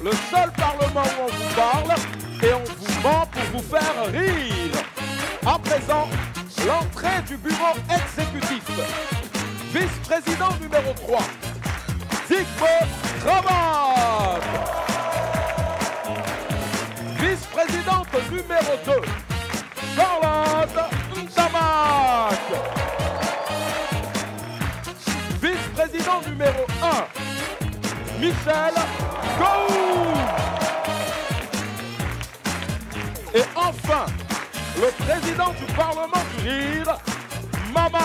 le seul parlement où on vous parle et on vous ment pour vous faire rire. À présent, l'entrée du bureau exécutif. Vice-président numéro 3, Zygmunt Cravate. Vice-présidente numéro 2, Charlotte Ntamak. Vice-président numéro 1, Michel Gou. Et enfin, le président du Parlement du Rire, Maman.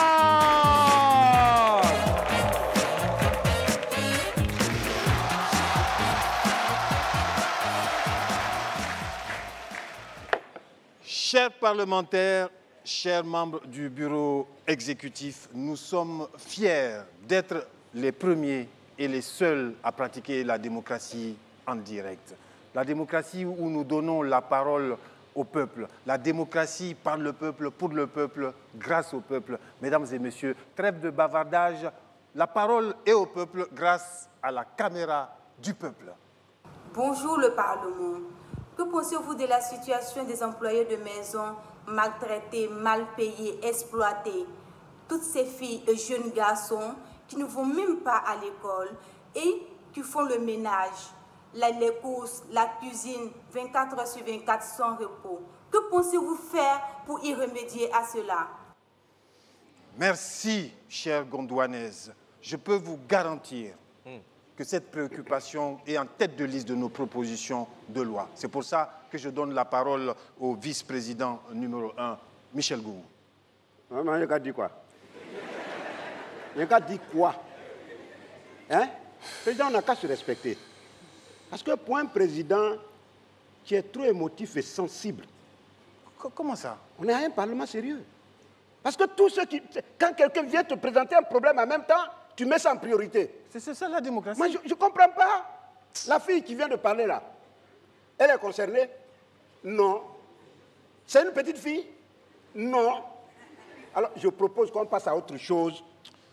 Chers parlementaires, chers membres du bureau exécutif, nous sommes fiers d'être les premiers et les seuls à pratiquer la démocratie en direct. La démocratie où nous donnons la parole au peuple. La démocratie par le peuple, pour le peuple, grâce au peuple. Mesdames et messieurs, trêve de bavardage, la parole est au peuple grâce à la caméra du peuple. Bonjour le Parlement. Que pensez-vous de la situation des employés de maison maltraités, mal payés, exploités? Toutes ces filles et jeunes garçons qui ne vont même pas à l'école et qui font le ménage, les courses, la cuisine, 24 heures sur 24 sans repos. Que pensez-vous faire pour y remédier à cela? Merci, chère Gondouanaise. Je peux vous garantir que cette préoccupation est en tête de liste de nos propositions de loi. C'est pour ça que je donne la parole au vice-président numéro 1, Michel Gou. Maman, il a dit quoi? Il a dit quoi? Hein? Le président n'a qu'à se respecter. Parce que pour un président qui est trop émotif et sensible, Comment ça? on est à un parlement sérieux. Parce que tout ce qui... Quand quelqu'un vient te présenter un problème en même temps, tu mets ça en priorité. C'est ça la démocratie. Moi, je ne comprends pas. La fille qui vient de parler là, elle est concernée? Non. C'est une petite fille? Non. Alors, je propose qu'on passe à autre chose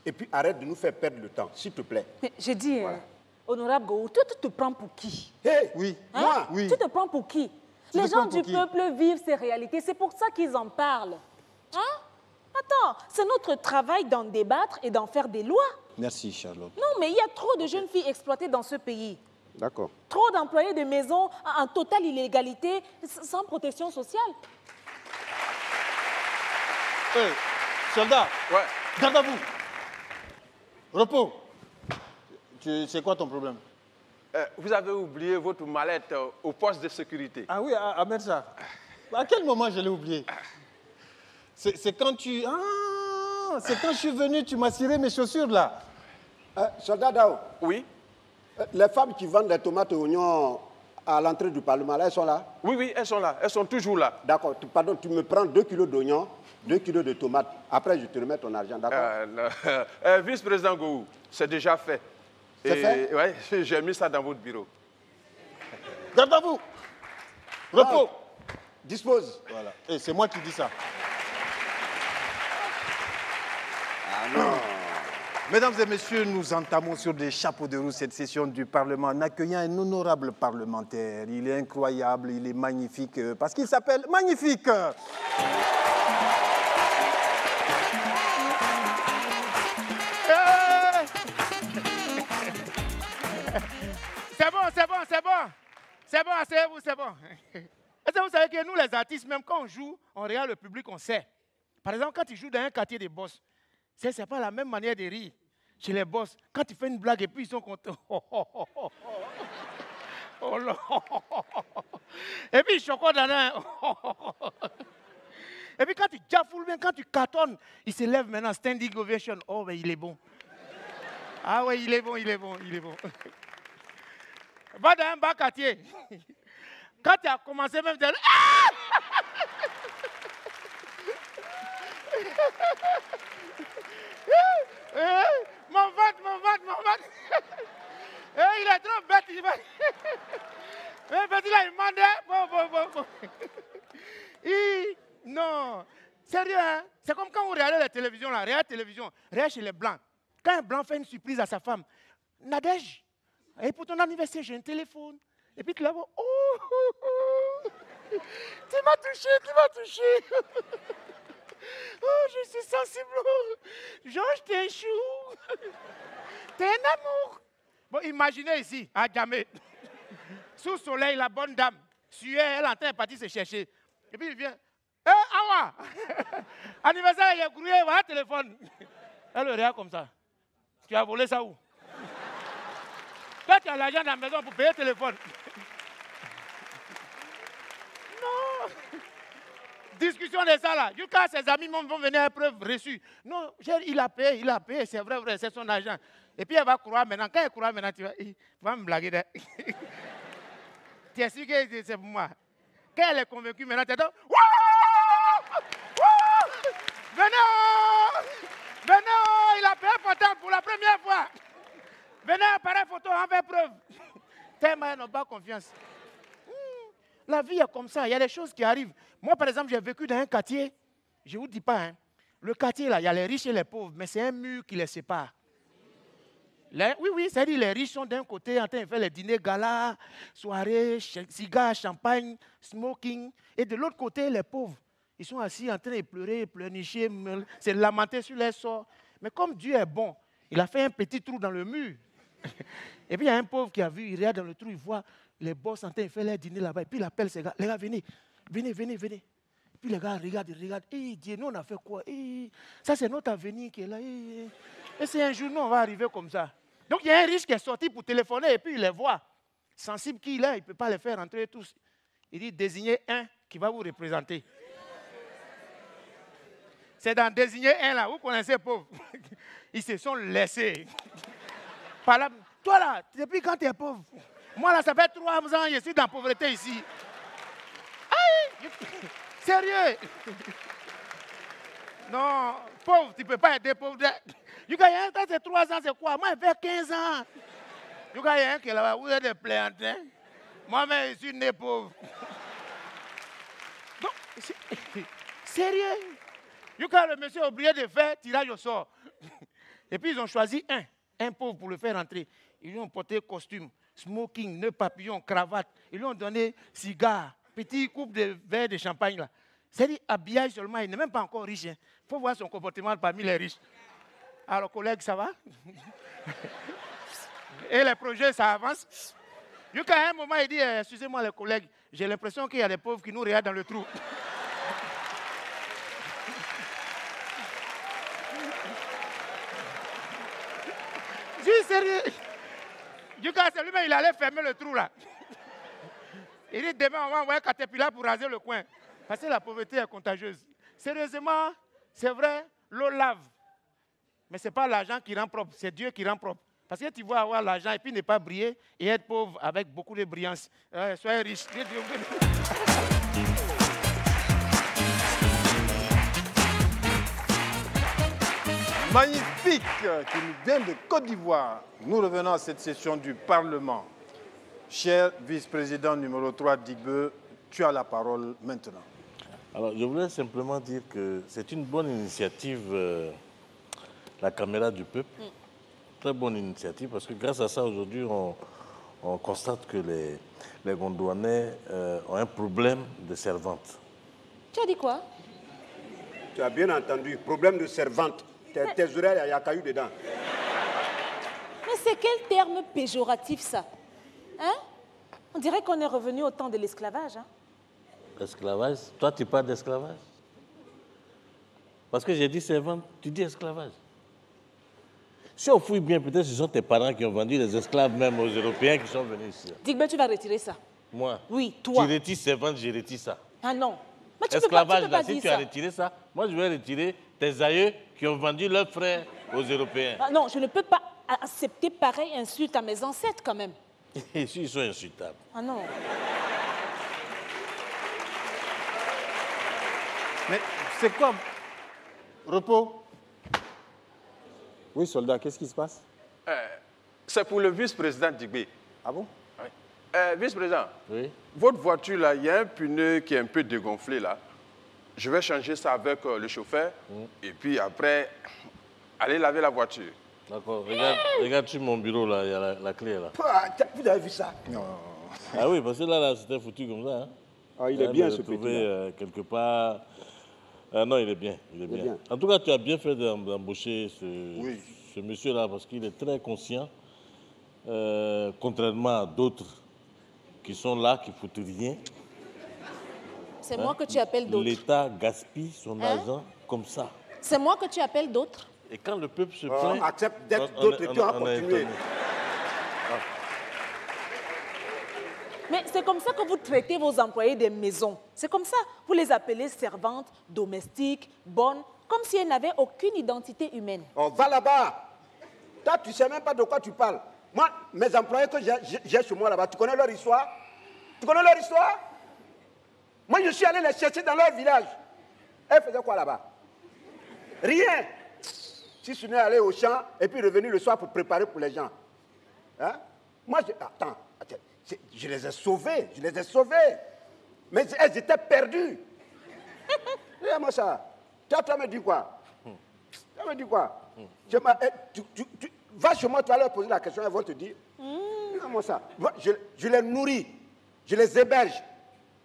et puis arrête de nous faire perdre le temps, s'il te plaît. Mais j'ai dit, Voilà. honorable Gou, tu te prends pour qui? Hey, Oui. Hein? moi, Oui. Tu te prends pour qui? Tu Les te prends gens pour du qui? peuple vivent ces réalités, c'est pour ça qu'ils en parlent. Hein? Attends, c'est notre travail d'en débattre et d'en faire des lois. Merci, Charlotte. Non, mais il y a trop de jeunes filles exploitées dans ce pays. D'accord. Trop d'employés de maison en totale illégalité, sans protection sociale. Hey, soldat, Ouais. garde à vous. Repos. C'est quoi ton problème? Vous avez oublié votre mallette au poste de sécurité. Ah oui, amène ça. À quel moment je l'ai oublié? C'est quand tu... Ah, c'est quand je suis venu, tu m'as ciré mes chaussures là. Soldat Dao, Oui. les femmes qui vendent des tomates et oignons à l'entrée du Parlement, là, elles sont là? Oui, oui, elles sont là. Elles sont toujours là. D'accord. Pardon, tu me prends 2 kilos d'oignons, 2 kilos de tomates. Après, je te remets ton argent, d'accord? Vice-président Gou, c'est déjà fait. C'est fait? Oui, j'ai mis ça dans votre bureau. Garde à vous. Repos. Dispose. Voilà. Et c'est moi qui dis ça. Ah non. Mesdames et messieurs, nous entamons sur des chapeaux de roue cette session du Parlement en accueillant un honorable parlementaire. Il est incroyable, il est magnifique, parce qu'il s'appelle Magnifique. C'est bon, c'est bon, c'est bon. C'est bon, asseyez-vous, c'est bon. Est-ce que vous savez que nous, les artistes, même quand on joue, on regarde le public, on sait. Par exemple, quand ils jouent dans un quartier de boss, c'est pas la même manière de rire. Chez les boss, quand tu fais une blague et puis ils sont contents. Oh là. Et puis ils chocolat dans un. Et puis quand tu jaffoules bien, quand tu cartonnes, il se lève maintenant, standing ovation. Oh, mais il est bon. Ah ouais, il est bon, il est bon, il est bon. Va dans un bas quartier. Quand tu as commencé même à dire... Mon ventre, mon ventre, mon ventre. Il est trop bête. Il va... Petit là, il demandait... Bon. Non. Sérieux, hein? C'est comme quand vous regardez la télévision, là. Regarde la télévision. Regarde chez les Blancs. Quand un Blanc fait une surprise à sa femme, Nadège, et pour ton anniversaire, j'ai un téléphone. Et puis tu la vois, oh, tu m'as touché, tu m'as touché. Oh, je suis sensible. Georges, t'es un chou. T'es un amour. Bon, imaginez ici, à Djamé, sous le soleil, la bonne dame, suait, elle est en train de partir se chercher. Et puis il vient, Awa, anniversaire, il y a grouillé, voilà, téléphone. Elle le regarde comme ça. Tu as volé ça où? Toi, tu as l'argent dans la maison pour payer le téléphone. Non. Discussion de ça là. Jusqu'à ses amis vont venir à preuve reçue. Non, il a payé, c'est vrai, c'est son argent. Et puis elle va croire maintenant. Quand elle croit maintenant, tu vas me blaguer. Tu es sûr que c'est pour moi. Quand elle est convaincue maintenant, tu es là. Venez, il a payé pourtant pour la première fois. Venez, appareil photo, en fait preuve. Tellement ils n'ont pas confiance. La vie est comme ça, il y a des choses qui arrivent. Moi, par exemple, j'ai vécu dans un quartier, je ne vous dis pas, hein, le quartier, là, il y a les riches et les pauvres, mais c'est un mur qui les sépare. Oui, c'est-à-dire les riches sont d'un côté en train de faire les dîners gala, soirées, cigares, champagne, smoking, et de l'autre côté, les pauvres. Ils sont assis en train de pleurer, pleurnicher, se lamenter sur les sorts. Mais comme Dieu est bon, il a fait un petit trou dans le mur. Et puis il y a un pauvre qui a vu, il regarde dans le trou, il voit les boss en train de faire leur dîner là-bas. Et puis il appelle ces gars, les gars, venez. Et puis les gars regardent, ils regardent. Dieu, nous on a fait quoi? Ça c'est notre avenir qui est là. Et c'est un jour, nous on va arriver comme ça. Donc il y a un riche qui est sorti pour téléphoner et puis il les voit. Sensible qu'il est, il ne peut pas les faire rentrer tous. Il dit, désignez un qui va vous représenter. C'est dans désigner un là, vous connaissez pauvre. Ils se sont laissés. Par là, toi là, depuis quand tu es pauvre? Moi là, ça fait 3 ans, je suis dans la pauvreté ici. Aïe! Sérieux? Non, pauvre, tu ne peux pas aider pauvre. Il y a un temps, c'est 3 ans, c'est quoi? Moi, j'ai fait 15 ans. Il y a un qui est là-bas, vous êtes des plaignants. Moi-même, je suis né pauvre. Donc, sérieux? Le monsieur a oublié de faire tirage au sort. Et puis ils ont choisi un pauvre pour le faire rentrer. Ils lui ont porté costume, smoking, nœud papillon, cravate. Ils lui ont donné cigare, petit coupe de verre de champagne là. C'est-à-dire habillage seulement, il n'est même pas encore riche. Il faut voir son comportement parmi les riches. Alors collègue, ça va? Et les projets, ça avance. Jusqu'à un moment, il dit, excusez-moi les collègues, j'ai l'impression qu'il y a des pauvres qui nous regardent dans le trou. Je suis sérieux. Jusqu'à celui-là, il allait fermer le trou là. Il dit, demain, on va envoyer un caterpillar pour raser le coin. Parce que la pauvreté est contagieuse. Sérieusement, c'est vrai, l'eau lave. Mais ce n'est pas l'argent qui rend propre, c'est Dieu qui rend propre. Parce que tu vas avoir l'argent et puis ne pas briller et être pauvre avec beaucoup de brillance. Soyez riche. Magnifique qui nous vient de Côte d'Ivoire. Nous revenons à cette session du Parlement. Cher vice-président numéro 3 d'Igbe, tu as la parole maintenant. Alors, je voulais simplement dire que c'est une bonne initiative, la caméra du peuple. Très bonne initiative, parce que grâce à ça, aujourd'hui, on constate que les Gondouanais ont un problème de servante. Tu as dit quoi? Tu as bien entendu, problème de servante. Tes oreilles, il y a caillou dedans. Mais c'est quel terme péjoratif, ça? Hein? On dirait qu'on est revenu au temps de l'esclavage. Hein? Esclavage? Toi, tu parles d'esclavage? Parce que j'ai dit servante, tu dis esclavage. Si on fouille bien, peut-être ce sont tes parents qui ont vendu les esclaves même aux Européens qui sont venus ici. Digbe, tu vas retirer ça. Moi? Oui, toi. Tu retires servante, je retire ça. Ah non. Mais tu esclavage, peux pas si dire tu ça. as retiré ça, moi je vais retirer tes aïeux qui ont vendu leurs frères aux Européens. Ah non, je ne peux pas accepter pareille insulte à mes ancêtres quand même. Ici, ils sont insultables. Ah non. Mais c'est quoi? Repos? Oui, soldat, qu'est-ce qui se passe? C'est pour le vice-président d'Igbe. Ah bon? Oui. Vice-président, Oui. votre voiture, là, il y a un pneu qui est un peu dégonflé, là. Je vais changer ça avec le chauffeur. Et puis après, allez laver la voiture. D'accord. Regarde sur mon bureau, là, il y a la clé, là. Vous avez vu ça? Non. Ah oui, parce que là c'était foutu comme ça. Hein. Ah, il est bien ce petit-là. Quelque part... non, il est bien. Il est bien. En tout cas, tu as bien fait d'embaucher ce monsieur-là parce qu'il est très conscient, contrairement à d'autres qui sont là, qui ne foutent rien. C'est moi que tu appelles d'autres. L'État gaspille son argent comme ça. C'est moi que tu appelles d'autres. Et quand le peuple se plaint... accepte d'être d'autres et tu vas continuer. Mais c'est comme ça que vous traitez vos employés des maisons. C'est comme ça. Vous les appelez servantes, domestiques, bonnes, comme si elles n'avaient aucune identité humaine. Oh, va là-bas. Toi, tu ne sais même pas de quoi tu parles. Moi, mes employés que j'ai chez moi là-bas, tu connais leur histoire? Tu connais leur histoire? Moi, je suis allé les chercher dans leur village. Elles faisaient quoi là-bas? Rien. Si je suis allé au champ et puis revenu le soir pour préparer pour les gens. Hein? Moi, attends. Je les ai sauvés, Mais elles étaient perdues. Regarde-moi ça. Tu me dis quoi? Tu me dis quoi? Va chez moi, tu vas leur poser la question, elles vont te dire. Regarde-moi ça. Je les nourris, je les héberge,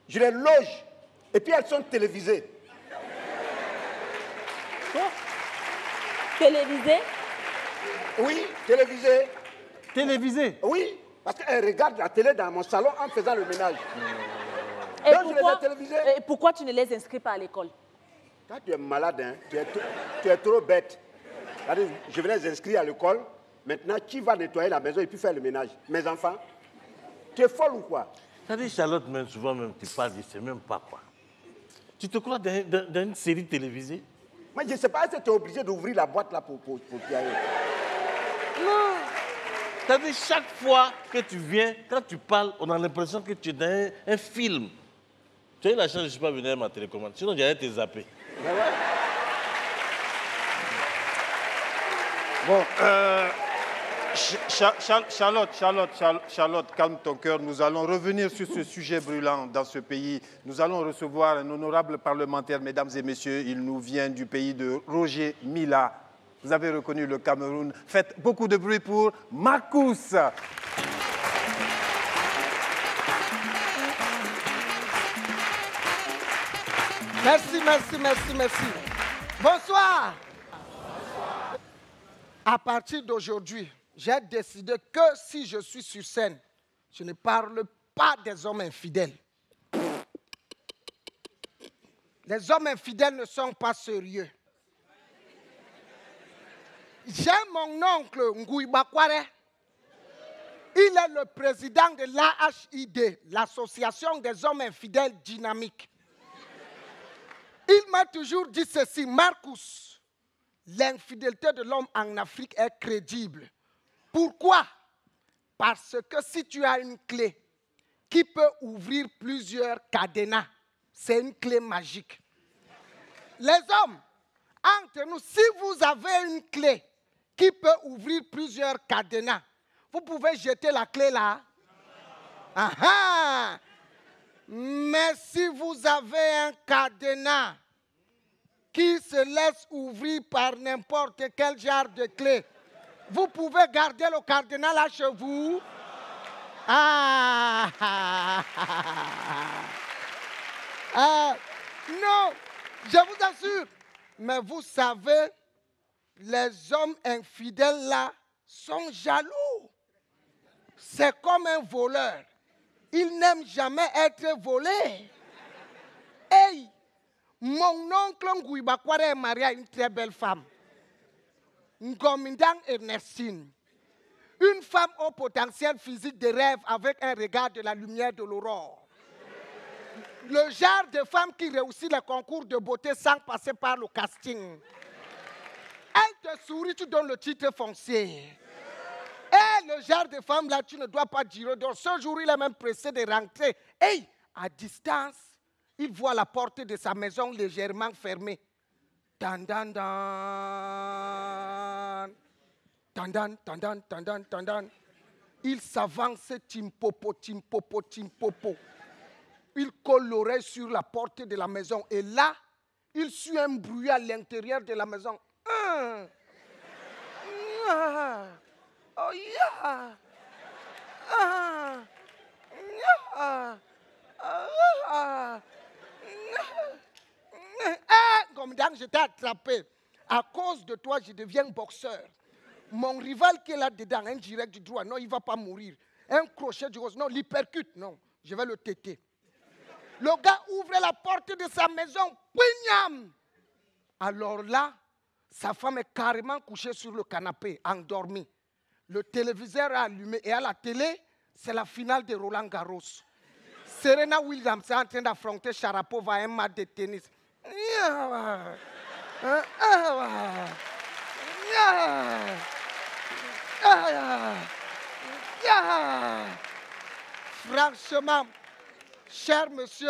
je les loge, et puis elles sont télévisées. Quoi? Télévisées? Oui, télévisées. Télévisées? Oui. Parce qu'elle regarde la télé dans mon salon en faisant le ménage. Et donc, je les ai télévisées. Et pourquoi tu ne les inscris pas à l'école? Quand tu es malade, hein, tu es trop bête. Je vais les inscrire à l'école. Maintenant, qui va nettoyer la maison et puis faire le ménage? Mes enfants? Tu es folle ou quoi? Ça dit, Charlotte, même souvent, même, tu parles, je ne sais même pas quoi. Tu te crois dans une série télévisée? Moi, je ne sais pas si tu es obligé d'ouvrir la boîte là pour y aller. Non. C'est-à-dire, chaque fois que tu viens, quand tu parles, on a l'impression que tu es dans un film. Tu as eu la chance, je ne suis pas venu à ma télécommande. Sinon, j'allais te zapper. Bon, Charlotte, calme ton cœur. Nous allons revenir sur ce sujet brûlant dans ce pays. Nous allons recevoir un honorable parlementaire, mesdames et messieurs. Il nous vient du pays de Roger Mila. Vous avez reconnu le Cameroun. Faites beaucoup de bruit pour Marcus. Merci. Bonsoir. À partir d'aujourd'hui, j'ai décidé que si je suis sur scène, je ne parle pas des hommes infidèles. Les hommes infidèles ne sont pas sérieux. J'ai mon oncle Ngui Bakware. Il est le président de l'AHID, l'Association des hommes infidèles dynamiques. Il m'a toujours dit ceci, Marcus, l'infidélité de l'homme en Afrique est crédible. Pourquoi? Parce que si tu as une clé qui peut ouvrir plusieurs cadenas, c'est une clé magique. Les hommes, entre nous, si vous avez une clé qui peut ouvrir plusieurs cadenas, vous pouvez jeter la clé là. Ah, mais si vous avez un cadenas qui se laisse ouvrir par n'importe quel genre de clé, vous pouvez garder le cadenas là chez vous. Non, je vous assure. Mais vous savez, les hommes infidèles là sont jaloux. C'est comme un voleur. Il n'aime jamais être volé. Hey, mon oncle Ngui Bakware est marié à une très belle femme. Ngomindang Ernestine. Une femme au potentiel physique de rêve avec un regard de la lumière de l'aurore. Le genre de femme qui réussit le concours de beauté sans passer par le casting. Elle te sourit, tu donnes le titre foncier. Et le genre de femme là, tu ne dois pas dire. Donc ce jour, il est même pressé de rentrer. Et à distance, il voit la porte de sa maison légèrement fermée. Dan, dan, dan. Dan, dan, dan, dan, dan, dan, dan, dan. Il s'avance, timpopo, timpopo, timpopo. Il colle l'oreille sur la porte de la maison. Et là, il suit un bruit à l'intérieur de la maison. Oh yeah! quand j'étais attrapé, à cause de toi, je deviens boxeur. Mon rival qui est là-dedans, un direct du droit, non, il ne va pas mourir. Un crochet du gauche, non, l'hypercute, non, je vais le téter. Le gars ouvre la porte de sa maison, pignam. Alors là, sa femme est carrément couchée sur le canapé, endormie. Le téléviseur est allumé et à la télé, c'est la finale de Roland Garros. Serena Williams est en train d'affronter Sharapova à un match de tennis. Franchement, cher monsieur,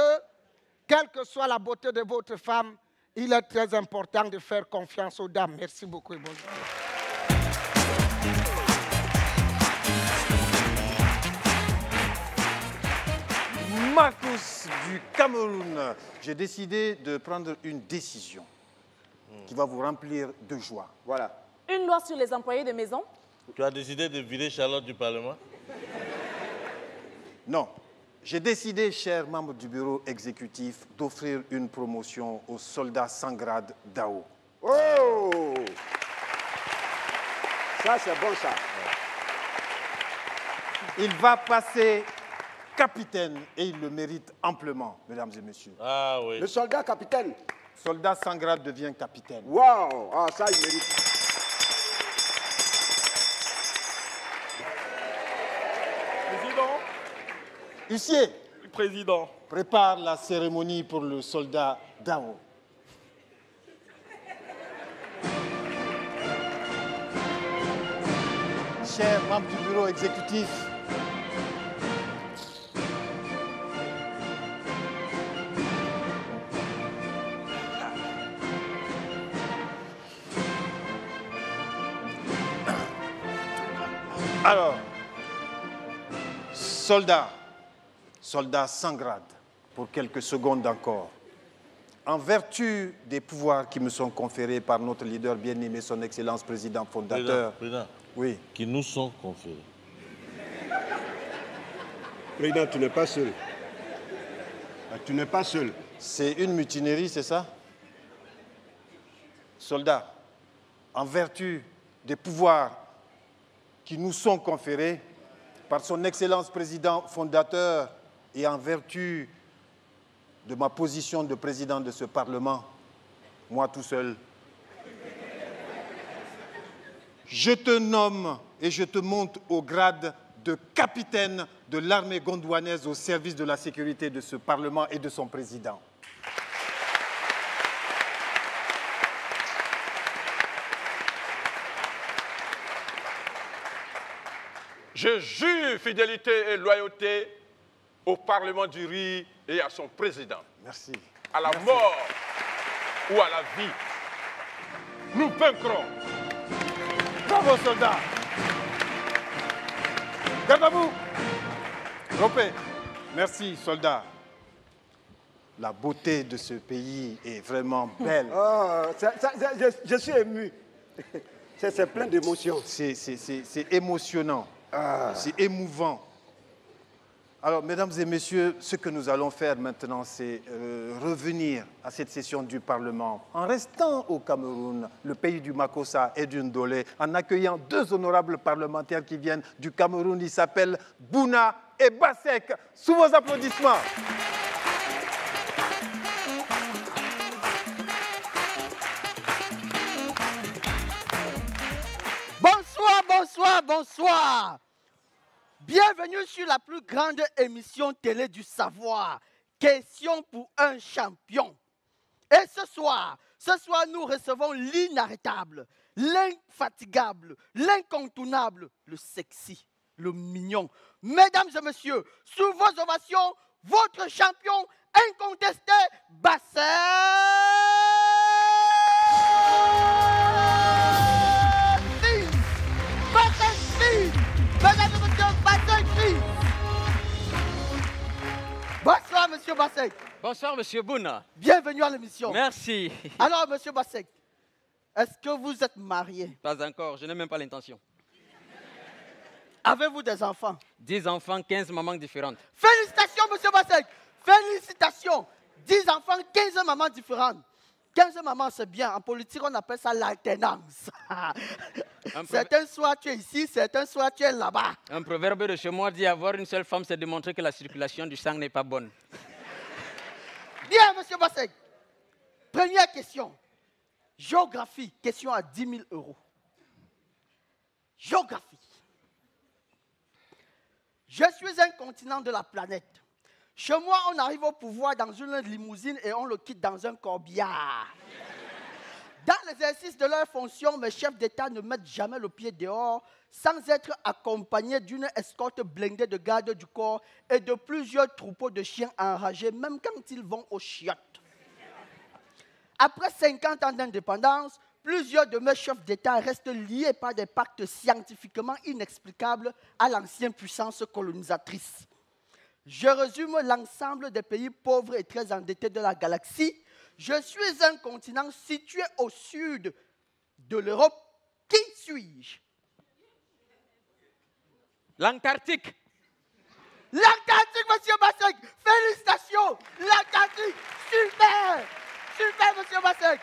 quelle que soit la beauté de votre femme, il est très important de faire confiance aux dames. Merci beaucoup et bonjour. Marcus du Cameroun, j'ai décidé de prendre une décision qui va vous remplir de joie. Voilà. Une loi sur les employés de maison? Tu as décidé de virer Charlotte du Parlement? Non. J'ai décidé, chers membres du bureau exécutif, d'offrir une promotion aux soldats sans grade d'AO. Oh! Ça, c'est bon, ça. Il va passer capitaine et il le mérite amplement, mesdames et messieurs. Ah oui. Le soldat capitaine. Soldat sans grade devient capitaine. Waouh! Ah, ça, il mérite. Président, Huissier, président. prépare la cérémonie pour le soldat Dao. Chers membres du bureau exécutif, alors, soldats sans grade, pour quelques secondes encore. En vertu des pouvoirs qui me sont conférés par notre leader bien-aimé, son Excellence Président fondateur. Président, oui. Qui nous sont conférés. Président, tu n'es pas seul. Tu n'es pas seul. C'est une mutinerie, c'est ça? Soldats, en vertu des pouvoirs qui nous sont conférés par son Excellence Président fondateur et en vertu de ma position de président de ce Parlement, moi tout seul, je te nomme et je te monte au grade de capitaine de l'armée gondouanaise au service de la sécurité de ce Parlement et de son président. Je jure fidélité et loyauté au Parlement du Riz et à son président. Merci. À la mort ou à la vie, nous vaincrons. Bravo, soldats. Garde à vous. Ropé. Merci, soldats. La beauté de ce pays est vraiment belle. Oh, je suis ému. C'est plein d'émotions. C'est émotionnant. C'est émouvant. Alors, mesdames et messieurs, ce que nous allons faire maintenant, c'est revenir à cette session du Parlement en restant au Cameroun, le pays du Makossa et du Ndolé, en accueillant deux honorables parlementaires qui viennent du Cameroun. Ils s'appellent Bouna et Bassek. Sous vos applaudissements. Bonsoir, bonsoir, bonsoir. Bienvenue sur la plus grande émission télé du savoir. Question pour un champion. Et ce soir, nous recevons l'inarrêtable, l'infatigable, l'incontournable, le sexy, le mignon. Mesdames et messieurs, sous vos ovations, votre champion incontesté, Bassek. Bonsoir, monsieur Bassek. Bonsoir, monsieur Bouna. Bienvenue à l'émission. Merci. Alors, monsieur Bassek, est-ce que vous êtes marié? Pas encore, je n'ai même pas l'intention. Avez-vous des enfants? 10 enfants, 15 mamans différentes. Félicitations, monsieur Bassek. Félicitations. 10 enfants, 15 mamans différentes. 15 mamans, c'est bien. En politique, on appelle ça l'alternance. Certains soirs, tu es ici, certains soirs, tu es là-bas. Un proverbe de chez moi dit avoir une seule femme, c'est démontrer que la circulation du sang n'est pas bonne. Bien, monsieur Bassek. Première question. Géographie, question à 10 000 €. Géographie. Je suis un continent de la planète. Chez moi, on arrive au pouvoir dans une limousine et on le quitte dans un corbillard. Dans l'exercice de leurs fonctions, mes chefs d'État ne mettent jamais le pied dehors sans être accompagnés d'une escorte blindée de gardes du corps et de plusieurs troupeaux de chiens enragés, même quand ils vont aux chiottes. Après 50 ans d'indépendance, plusieurs de mes chefs d'État restent liés par des pactes scientifiquement inexplicables à l'ancienne puissance colonisatrice. Je résume l'ensemble des pays pauvres et très endettés de la galaxie. Je suis un continent situé au sud de l'Europe. Qui suis-je? L'Antarctique. L'Antarctique, monsieur Bassek. Félicitations. L'Antarctique. Super. Super, monsieur Bassek.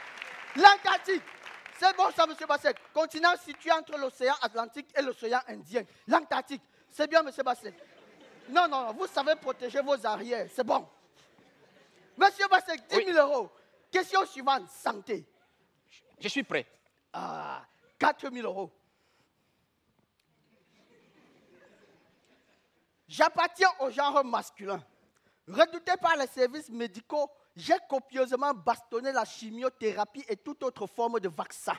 L'Antarctique. C'est bon ça, monsieur Bassek. Continent situé entre l'océan Atlantique et l'océan Indien. L'Antarctique. C'est bien, monsieur Bassek. Non, non, vous savez protéger vos arrières. C'est bon. Monsieur Bassek, 10 000 €. Question suivante, santé. Je suis prêt. 4 000 €. J'appartiens au genre masculin. Redouté par les services médicaux, j'ai copieusement bastonné la chimiothérapie et toute autre forme de vaccin.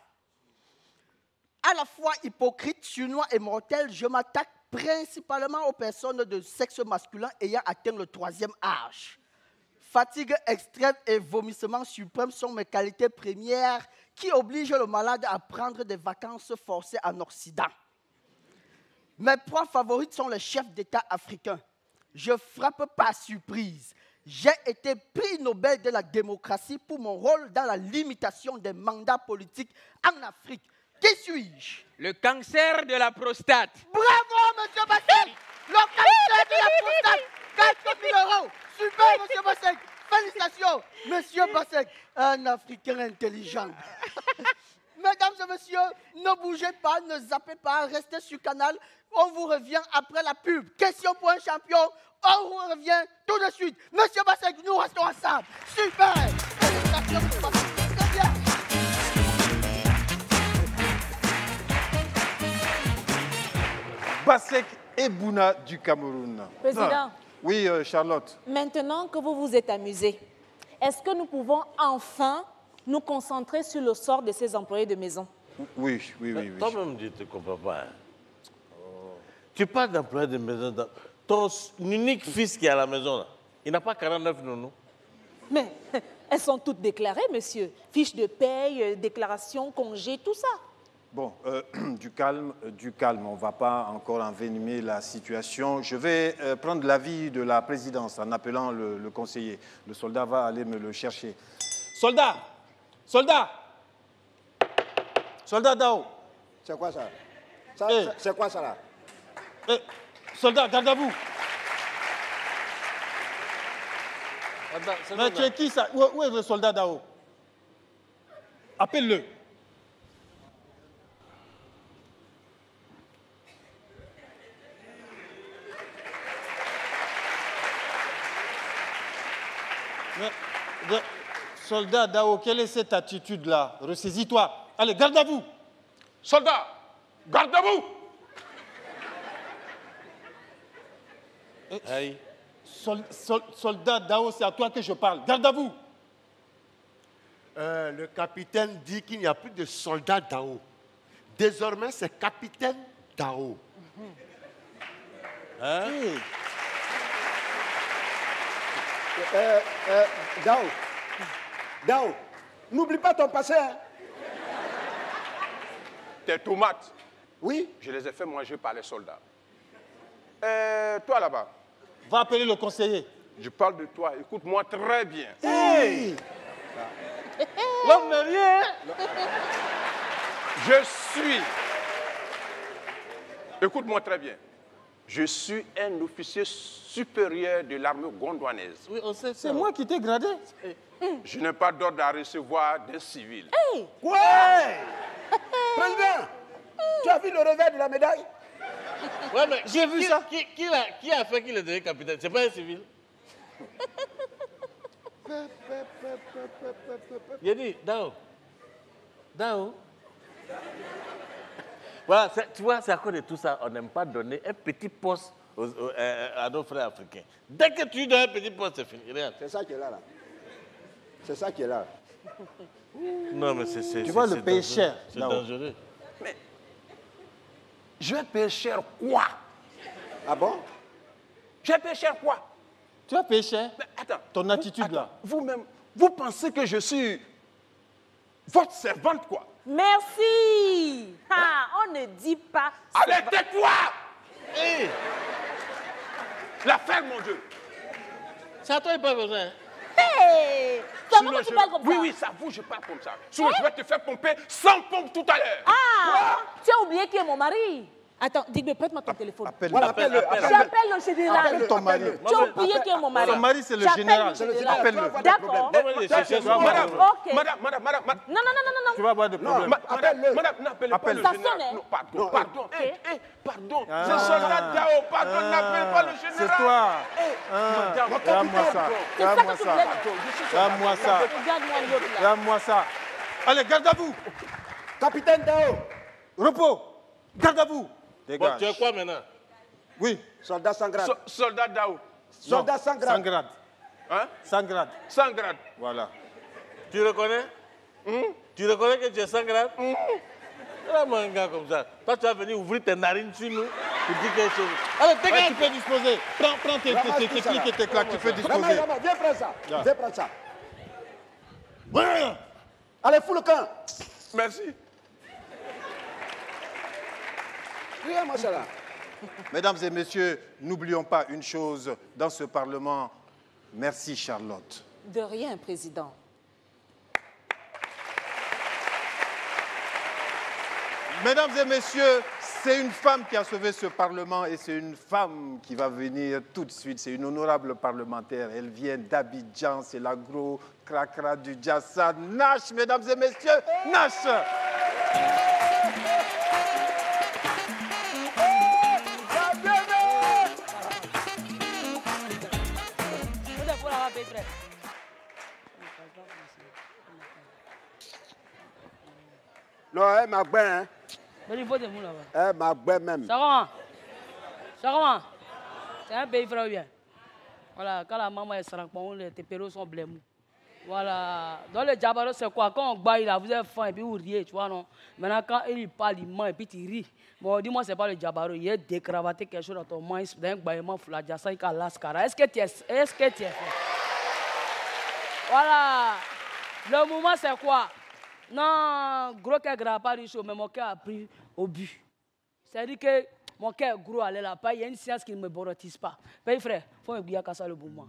À la fois hypocrite, chinois et mortel, je m'attaque principalement aux personnes de sexe masculin ayant atteint le 3e âge. Fatigue extrême et vomissement suprême sont mes qualités premières qui obligent le malade à prendre des vacances forcées en Occident. Mes proies favorites sont les chefs d'État africains. Je frappe par surprise. J'ai été prix Nobel de la démocratie pour mon rôle dans la limitation des mandats politiques en Afrique. Qui suis-je? Le cancer de la prostate. Bravo, monsieur Bassek! Le cancer de la prostate! 4 000 €. Super, monsieur Bassek! Félicitations, monsieur Bassek, un Africain intelligent. Mesdames et messieurs, ne bougez pas, ne zappez pas, restez sur Canal. On vous revient après la pub. Question pour un champion. On vous revient tout de suite. Monsieur Bassek, nous restons ensemble. Super! Félicitations, monsieur Bassek. Très bien. Bassek et Bouna du Cameroun. Président. Oui, Charlotte. Maintenant que vous vous êtes amusé, est-ce que nous pouvons enfin nous concentrer sur le sort de ces employés de maison? Oui, oui, oui. Toi-même, je ne te comprends pas. Hein. Tu parles d'employés de maison. Ton unique fils qui est à la maison, là, il n'a pas 49 nounous. Mais elles sont toutes déclarées, monsieur. Fiches de paye, déclaration, congé, tout ça. Bon, du calme. On ne va pas encore envenimer la situation. Je vais prendre l'avis de la présidence en appelant le conseiller. Le soldat va aller me le chercher. Soldat! Soldat! Soldat Dao! C'est quoi ça, c'est quoi ça là? Soldat, garde à vous! Mais tu es qui ça? Où est le soldat Dao? Appelle-le. Soldat Dao, quelle est cette attitude-là? Ressaisis-toi. Allez, garde à vous. Soldat, garde à vous. Hey. Soldat Dao, c'est à toi que je parle. Garde à vous. Le capitaine dit qu'il n'y a plus de soldat Dao. Désormais, c'est capitaine Dao. Hein? Dao, n'oublie pas ton passé. Hein? Tes tomates. Oui. Je les ai fait manger par les soldats. Toi là-bas. Va appeler le conseiller. Je parle de toi. Écoute-moi très bien. Hey! L'homme n'est rien. Je suis. Écoute-moi très bien. Je suis un officier supérieur de l'armée gondouanaise. Oui, on sait ça. C'est moi qui t'ai gradé. Je n'ai pas d'ordre à recevoir d'un civil. Hey. Ouais. Président, tu as vu le revers de la médaille? Ouais, mais j'ai vu ça. Qui a fait qu'il est devenu capitaine? C'est pas un civil. Il a dit, Dao. Voilà, tu vois, c'est à cause de tout ça, on n'aime pas donner un petit poste à nos frères africains. Dès que tu donnes un petit poste, c'est fini. C'est ça qui est là. C'est ça qui est là. Non, mais c'est... Tu vas le payer cher. C'est dangereux. Mais je vais payer cher quoi? Ah bon? Je vais payer cher quoi? Tu vas payer cher? Mais attends. Ton attitude là. Vous-même, vous pensez que je suis votre servante quoi? Merci. Ah, on ne dit pas... Allez, tais-toi! Hey. La ferme, mon Dieu. C'est à toi, il pas besoin. Hey! Comment tu parles comme ça? Oui, ça vous, je parle comme ça. Sinon, je vais te faire pomper 100 pompes tout à l'heure. Ah! Tu as oublié qui est mon mari. Attends, dis-moi, prête-moi ton téléphone. Appelle-le. Voilà, appelle-le. J'appelle le général. Appelle ton mari. Tu as oublié qui est mon mari. Ton mari, c'est le général. Appelle-le. D'accord. Madame, Ok. madame. Non. Tu vas avoir des problèmes. Madame, n'appelez pas le Ça général. sonne, hein? Non, pardon. Pardon. Ah. C'est soldat Dao. Pardon, n'appelez pas le général. C'est toi. Regarde-moi ça. Regarde-moi ça. Regarde-moi ça. Regarde-moi l'autre là. Regarde-moi ça. Allez, garde à vous. Capitaine Dao. Repos. Garde à vous. Bon, tu es quoi maintenant? Oui. Soldat sans grade. Soldat Dao. Soldat sans grade. Sans grade. Hein? Sans grade. Sans grade. Voilà. Tu reconnais? Tu reconnais que tu es sans grade? Vraiment un gars comme ça. Toi, tu vas venir ouvrir tes narines sur nous pour dire quelque chose. Allez, dégage. Tu peux disposer. Prends tes clics et tes claques. Tu peux disposer. Rama, viens prendre ça. Viens prendre ça. Allez, fous le camp. Merci. Regarde-moi ça là. Mesdames et messieurs, n'oublions pas une chose dans ce Parlement. Merci Charlotte. De rien, Président. Mesdames et messieurs, c'est une femme qui a sauvé ce Parlement et c'est une femme qui va venir tout de suite. C'est une honorable parlementaire. Elle vient d'Abidjan, c'est l'agro cracra du Jassa. Nash, mesdames et messieurs, Nash. Non, elle m'a bien, hein. Elle m'a bien même. Ça comment? Ça comment? C'est un pays frère bien. Voilà, quand la maman est sarampon, les péros sont blêmous. Voilà. Dans le diabaro, c'est quoi? Quand on baille là, vous êtes faim et puis vous riez, tu vois, non? Maintenant, quand il parle, il ment et puis tu ris. Bon, dis-moi, c'est pas le diabaro. Il est décravaté quelque chose dans ton main, d'un baillement fladia, ça, il a l'ascara. Est-ce que tu es fait? Voilà. Le mouvement, c'est quoi? Non, gros cœur grave pas riche, mais mon cœur a pris au but. C'est-à-dire que mon cœur est gros, allez là-bas, il y a une science qui ne me borotise pas. Paye frère, il faut oublier qu'à ça le mouvement.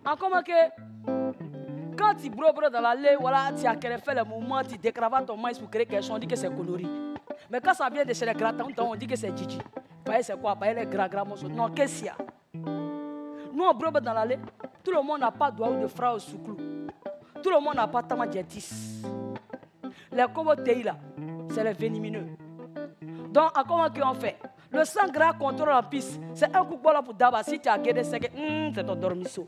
Encore que, quand tu bro dans l'allée, voilà, tu as fait le mouvement, tu décravates ton maïs pour créer quelque chose, on dit que c'est coloris. Mais quand ça vient de chez les grattants, on dit que c'est Gigi. Paye c'est quoi? Paye les gras morceaux. Non, qu'est-ce qu'il y a? Nous, on brobe dans l'allée, tout le monde n'a pas de doigt ou de frère au souclou. Tout le monde n'a pas tamadjetis. Les cobotéis là, c'est les vénimineux. Donc, à comment qu'on fait? Le sang gras contrôle la piste. C'est un coup de bol pour d'abord. Si tu as gagné, c'est ton dormiceau.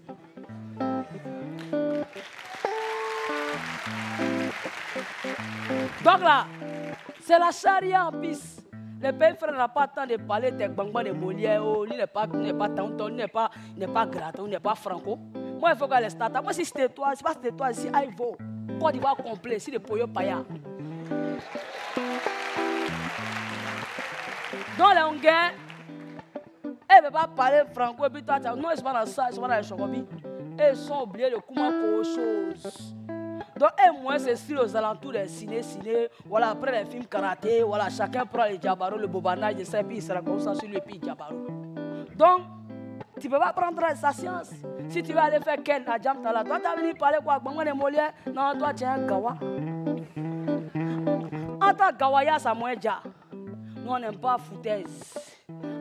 Donc là, c'est la charia en piste. Le père frère n'a pas le temps de parler des bangbans de Molière, il n'est pas tonton, il n'est pas gratin, il n'est pas franco. Moi, il faut que les startups. Moi, si c'était toi, c'est pas c'était toi ici, il faut. Côte d'Ivoire complet, si le poyo paya. Donc, les Hongais, elle ne veut pas parler franco, et puis toi, non, ils sont pas dans ça, ils sont pas dans les chocobi. Et ils sont oubliés de comment pour chose. Donc, et moi, c'est sur aux alentours des ciné, voilà, après les films karaté, voilà, chacun prend les diabaros, le bobanage, et puis il sera comme ça sur le pied diabaro. Donc, tu ne peux pas prendre sa science. Si tu veux aller faire Ken à Jamtala, toi, tu as venu parler quoi? Non, toi, tu es un gawa. Anta Gawaya Samoedja. Nous, on n'aime pas foutaise.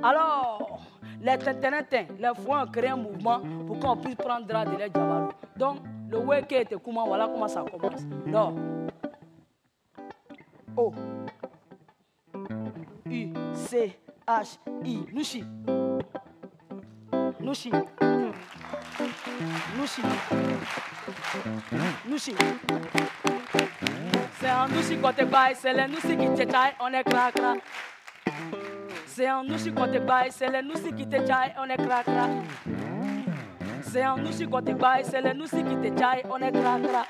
Alors, les tintinintins, les fois, ont créé un mouvement pour qu'on puisse prendre drap de les Djabalo. Donc, le wake était comment, voilà comment ça commence. Non. O. U. C. H. I. Nushi. Nushi. Nushi. Nushi. C'est un Nushi côté bail, c'est les Nushi qui te taille, on est cra-cra. C'est un Nushi côté bail, c'est les Nushi qui te taille, on est cra-cra. C'est un Nushi côté bail, c'est les Nushi qui te taille, on est cra-cra.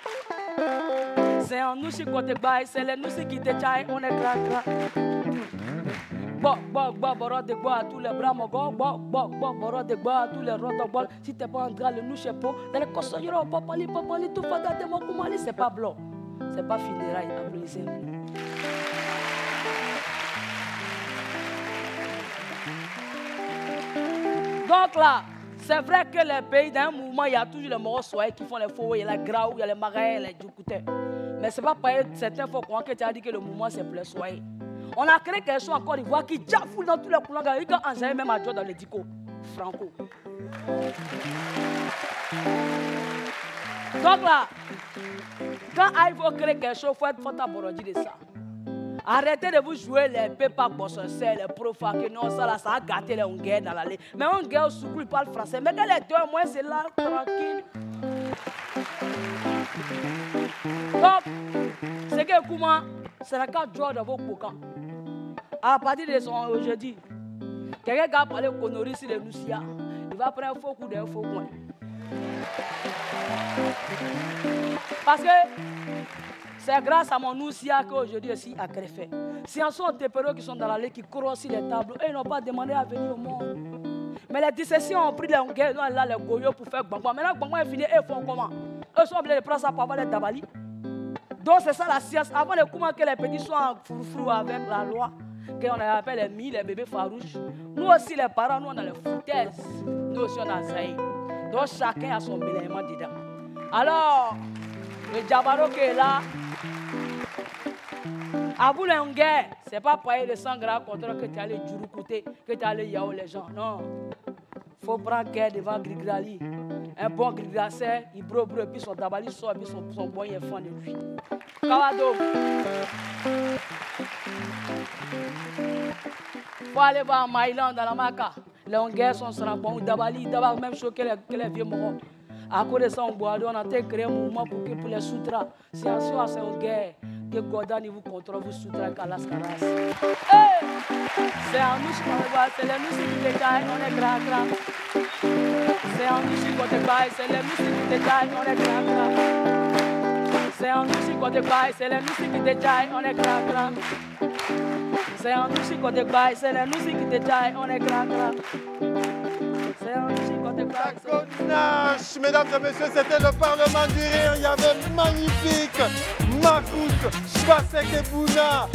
C'est un Nushi côté bail, c'est les Nushi qui te taille, on est cra-cra. Boro de bois, tous les bras mogo, boro de bois, tous les rotobol. Si t'es pas en train de nous chapeau, dans les cossons, papali, tout fada de mon kumali, c'est pas blanc. C'est pas funérailles, applaudissez. Donc là, c'est vrai que les pays d'un mouvement, il y a toujours les morts soyez qui font les faux, il y a les graous, il y a les marais, les djoukouteurs. Mais c'est pas pareil, certains fois que tu as dit que le mouvement c'est plus soyez. On a créé quelque chose en Côte d'Ivoire qui jafoule dans tous les couleurs. Il y a un même à Joe dans les dico. Franco. Donc là, quand il faut créer quelque chose, il faut t'aborder de ça. Arrêtez de vous jouer les pépas bosseurs, les profs, que non, ça a gâté les Hongais dans l'allée. Mais un gars au souk, il parle français. Mais quand les deux, moi, c'est là, tranquille. Donc, c'est que comment, c'est la carte Joe dans vos bouquins. À partir de son aujourd'hui, quelqu'un qui a parlé de conneries sur les Lucia, il va prendre un faux coup d'un faux point. Parce que c'est grâce à mon Lucia qu'aujourd'hui aussi à Créfé. Si on sont des péros qui sont dans l'allée, qui courent sur les tableaux, eux n'ont pas demandé à venir au monde. Mais les discessions ont pris les Hongais, là, les Goyo pour faire Gbangba. Maintenant, Gbangba est fini, eux font comment? Eux sont obligés de prendre ça pour avoir les Dabali. Donc c'est ça la science. Avant de comment que les petits soient en frou-frou avec la loi. Qu'on appelle les mi, les bébés farouches. Nous aussi, les parents, nous on a les foutaises. Nous aussi, on a Zaï. Donc chacun a son élément dedans. Alors, le Djabaro qui est là, à vous les Hongais, ce n'est pas payer le 100 grammes contre que tu es allé Djouroukoute, que tu es allé Yao les gens. Non. Il faut prendre guerre devant Grigrali. Un bon Grigrasser, il bro, puis son tabali sort, puis son bon est fan de lui. Kawado. Il faut aller voir Maïlan dans la Maca. Les Hongais sont sur un bon Dabali, d'abord même choqué que les vieux morons. À cause de ça, on a créé un mouvement pour les soutras. Si on a ces Hongais, que Godani vous contrôle, vous soutra qu'à la scaras. C'est un nous qui c'est les nous qui détaillent, on est grand. C'est un nous qui détaille, c'est les nous qui détaillent, on est grand. C'est un nous qui détaille, c'est les nous qui détaillent, on est grand. C'est un nous qui détaille, c'est les nous qui détaillent, on est grand. C'est un nous qui détaille. Mesdames et messieurs, c'était le Parlement du Rire. Il y avait magnifique Makout, Chbasek et Bouna,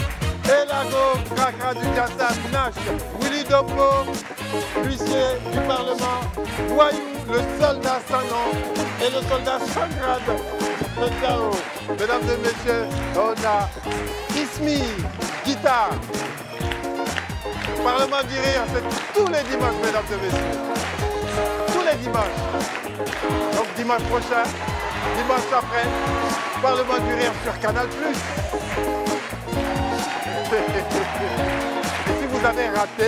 Elago, Krakra du Kassam, Nash, Willy Dombo, l'huissier du Parlement, Voyou, le soldat sans nom et le soldat sans grade, le Tao. Mesdames et messieurs, on a Ismi, guitare. Parlement du Rire, c'est tous les dimanches, mesdames et messieurs. Tous les dimanches. Donc dimanche prochain, dimanche après, Parlement du Rire sur Canal+. Et si vous avez raté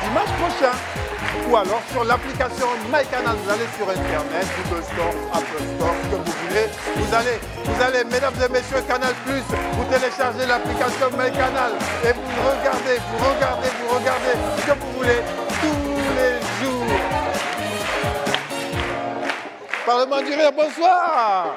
dimanche prochain, ou alors sur l'application MyCanal, vous allez sur Internet, Google Store, Apple Store, ce que vous voulez. Vous allez, mesdames et messieurs, Canal+, vous téléchargez l'application MyCanal et vous regardez ce que vous voulez tous les jours. Parlement du Rire, bonsoir.